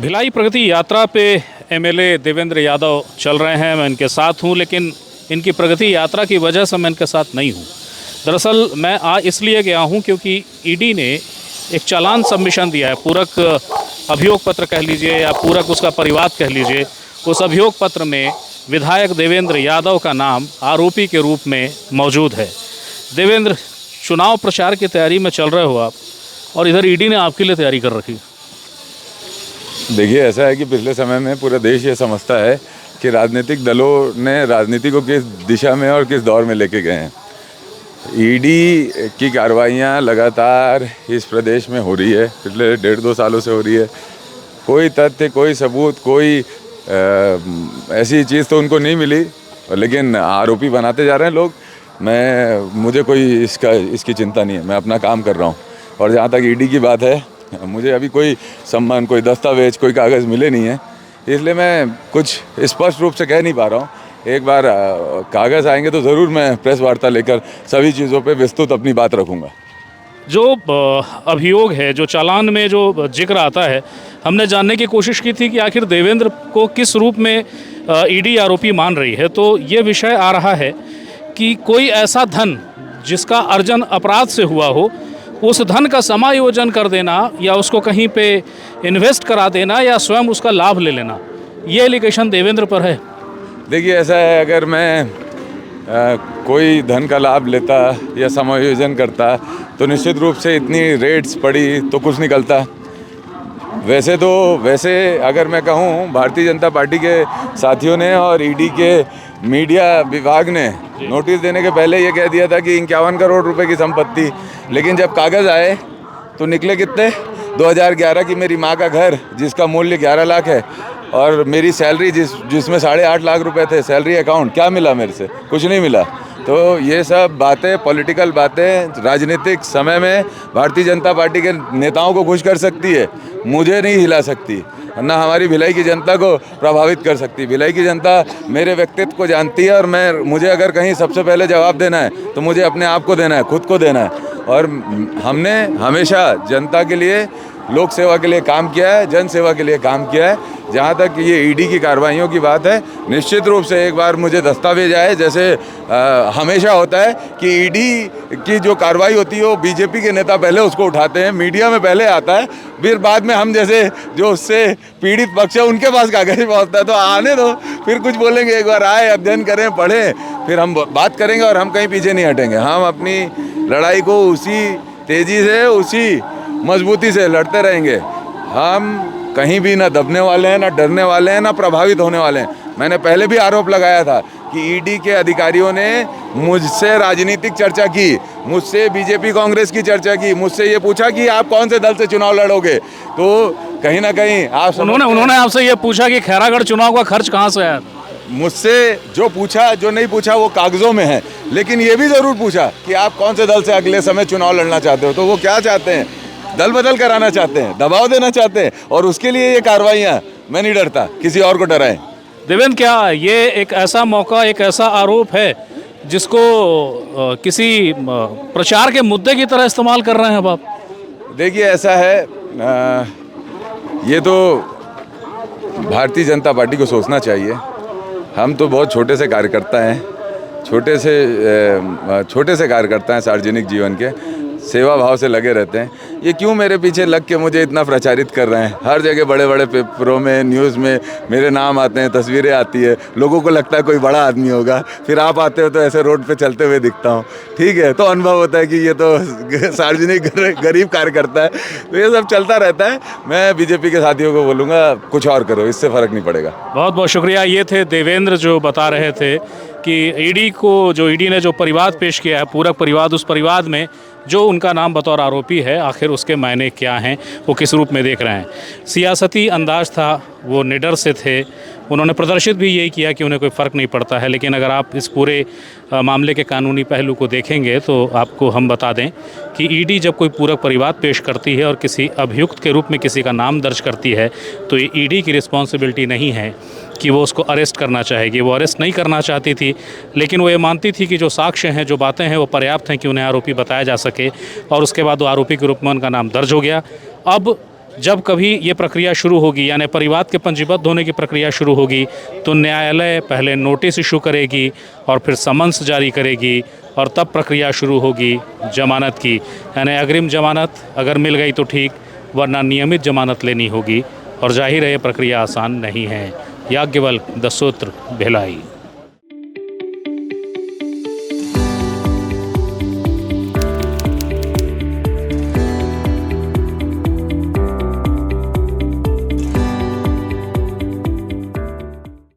भिलाई प्रगति यात्रा पे एमएलए देवेंद्र यादव चल रहे हैं। मैं इनके साथ हूं, लेकिन इनकी प्रगति यात्रा की वजह से मैं इनके साथ नहीं हूं। दरअसल मैं आज इसलिए गया हूं क्योंकि ईडी ने एक चालान सबमिशन दिया है, पूरक अभियोग पत्र कह लीजिए या पूरक उसका परिवाद कह लीजिए। उस अभियोग पत्र में विधायक देवेंद्र यादव का नाम आरोपी के रूप में मौजूद है। देवेंद्र, चुनाव प्रचार की तैयारी में चल रहे हो आप, और इधर ईडी ने आपके लिए तैयारी कर रखी। देखिए, ऐसा है कि पिछले समय में पूरा देश ये समझता है कि राजनीतिक दलों ने राजनीति को किस दिशा में और किस दौर में लेके गए हैं। ईडी की कार्रवाइयाँ लगातार इस प्रदेश में हो रही है, पिछले 1.5-2 सालों से हो रही है। कोई तथ्य, कोई सबूत, कोई ऐसी चीज़ तो उनको नहीं मिली, लेकिन आरोपी बनाते जा रहे हैं लोग। मुझे कोई इसकी चिंता नहीं है, मैं अपना काम कर रहा हूँ। और जहाँ तक ईडी की बात है, मुझे अभी कोई सम्मान, कोई दस्तावेज, कोई कागज़ मिले नहीं है, इसलिए मैं कुछ स्पष्ट रूप से कह नहीं पा रहा हूँ। एक बार कागज़ आएंगे तो ज़रूर मैं प्रेस वार्ता लेकर सभी चीज़ों पे विस्तृत अपनी बात रखूँगा। जो अभियोग है, जो चालान में जो जिक्र आता है, हमने जानने की कोशिश की थी कि आखिर देवेंद्र को किस रूप में ईडी आरोपी मान रही है। तो ये विषय आ रहा है कि कोई ऐसा धन जिसका अर्जन अपराध से हुआ हो, उस धन का समायोजन कर देना या उसको कहीं पे इन्वेस्ट करा देना या स्वयं उसका लाभ ले लेना, ये एलिगेशन देवेंद्र पर है। देखिए, ऐसा है, अगर मैं कोई धन का लाभ लेता या समायोजन करता तो निश्चित रूप से इतनी रेड्स पड़ी तो कुछ निकलता। वैसे अगर मैं कहूँ, भारतीय जनता पार्टी के साथियों ने और ईडी के मीडिया विभाग ने नोटिस देने के पहले ये कह दिया था कि 51 करोड़ रुपए की संपत्ति, लेकिन जब कागज़ आए तो निकले कितने? 2011 की मेरी माँ का घर जिसका मूल्य 11 लाख है, और मेरी सैलरी जिसमें 8.5 लाख रुपए थे सैलरी अकाउंट, क्या मिला मेरे से? कुछ नहीं मिला। तो ये सब बातें, पॉलिटिकल बातें राजनीतिक समय में भारतीय जनता पार्टी के नेताओं को खुश कर सकती है, मुझे नहीं हिला सकती, ना हमारी भिलाई की जनता को प्रभावित कर सकती। भिलाई की जनता मेरे व्यक्तित्व को जानती है, और मुझे अगर कहीं सबसे पहले जवाब देना है तो मुझे अपने आप को देना है, खुद को देना है। और हमने हमेशा जनता के लिए, लोक सेवा के लिए काम किया है, जन सेवा के लिए काम किया है। जहाँ तक ये ईडी की कार्रवाइयों की बात है, निश्चित रूप से एक बार मुझे दस्तावेज आए, जैसे हमेशा होता है कि ईडी की जो कार्रवाई होती है वो बीजेपी के नेता पहले उसको उठाते हैं, मीडिया में पहले आता है, फिर बाद में हम जैसे जो उससे पीड़ित पक्ष है उनके पास कागज पहुँचता है। तो आने दो, फिर कुछ बोलेंगे, एक बार आए, अध्ययन करें, पढ़ें, फिर हम बात करेंगे, और हम कहीं पीछे नहीं हटेंगे। हम अपनी लड़ाई को उसी तेज़ी से, उसी मजबूती से लड़ते रहेंगे। हम कहीं भी ना दबने वाले हैं, ना डरने वाले हैं, ना प्रभावित होने वाले हैं। मैंने पहले भी आरोप लगाया था कि ईडी के अधिकारियों ने मुझसे राजनीतिक चर्चा की, मुझसे बीजेपी कांग्रेस की चर्चा की, मुझसे ये पूछा कि आप कौन से दल से चुनाव लड़ोगे। तो कहीं ना कहीं उन्होंने आपसे ये पूछा कि खैरागढ़ चुनाव का खर्च कहाँ से आया। मुझसे जो पूछा, जो नहीं पूछा वो कागजों में है, लेकिन ये भी ज़रूर पूछा कि आप कौन से दल से अगले समय चुनाव लड़ना चाहते हो। तो वो क्या चाहते हैं? दल बदल कराना चाहते हैं, दबाव देना चाहते हैं, और उसके लिए ये कार्रवाइयाँ। मैं नहीं डरता किसी और को डराएं। देवेंद्र, क्या ये एक ऐसा मौका, एक ऐसा आरोप है जिसको किसी प्रचार के मुद्दे की तरह इस्तेमाल कर रहे हैं अब आप? देखिए, ऐसा है, ये तो भारतीय जनता पार्टी को सोचना चाहिए। हम तो बहुत छोटे से कार्यकर्ता हैं, छोटे से कार्यकर्ता हैं, सार्वजनिक जीवन के सेवा भाव से लगे रहते हैं। ये क्यों मेरे पीछे लग के मुझे इतना प्रचारित कर रहे हैं? हर जगह बड़े बड़े पेपरों में, न्यूज़ में मेरे नाम आते हैं, तस्वीरें आती है, लोगों को लगता है कोई बड़ा आदमी होगा। फिर आप आते हो तो ऐसे रोड पे चलते हुए दिखता हूँ, ठीक है, तो अनुभव होता है कि ये तो सार्वजनिक गरीब कार्यकर्ता है। तो ये सब चलता रहता है। मैं बीजेपी के साथियों को बोलूँगा, कुछ और करो, इससे फ़र्क नहीं पड़ेगा। बहुत बहुत शुक्रिया। ये थे देवेंद्र, जो बता रहे थे कि ईडी ने जो परिवाद पेश किया है, पूरक परिवाद, उस परिवाद में जो उनका नाम बतौर आरोपी है, आखिर उसके मायने क्या हैं, वो किस रूप में देख रहे हैं। सियासती अंदाज था, वो निडर से थे, उन्होंने प्रदर्शित भी यही किया कि उन्हें कोई फ़र्क नहीं पड़ता है। लेकिन अगर आप इस पूरे मामले के कानूनी पहलू को देखेंगे तो आपको हम बता दें कि ईडी जब कोई पूरक परिवाद पेश करती है और किसी अभियुक्त के रूप में किसी का नाम दर्ज करती है, तो ये ईडी की रिस्पॉन्सिबिलिटी नहीं है कि वो उसको अरेस्ट करना चाहेगी। वो अरेस्ट नहीं करना चाहती थी, लेकिन वो ये मानती थी कि जो साक्ष्य हैं, जो बातें हैं, वो पर्याप्त हैं कि उन्हें आरोपी बताया जा सके, और उसके बाद वो आरोपी के रूप में उनका नाम दर्ज हो गया। अब जब कभी ये प्रक्रिया शुरू होगी, यानी परिवाद के पंजीबद्ध होने की प्रक्रिया शुरू होगी, तो न्यायालय पहले नोटिस इशू करेगी और फिर समन्स जारी करेगी और तब प्रक्रिया शुरू होगी जमानत की। यानी अग्रिम जमानत अगर मिल गई तो ठीक, वरना नियमित जमानत लेनी होगी और जाहिर है ये प्रक्रिया आसान नहीं है। याज्ञवल्क्य, दससूत्र, भिलाई।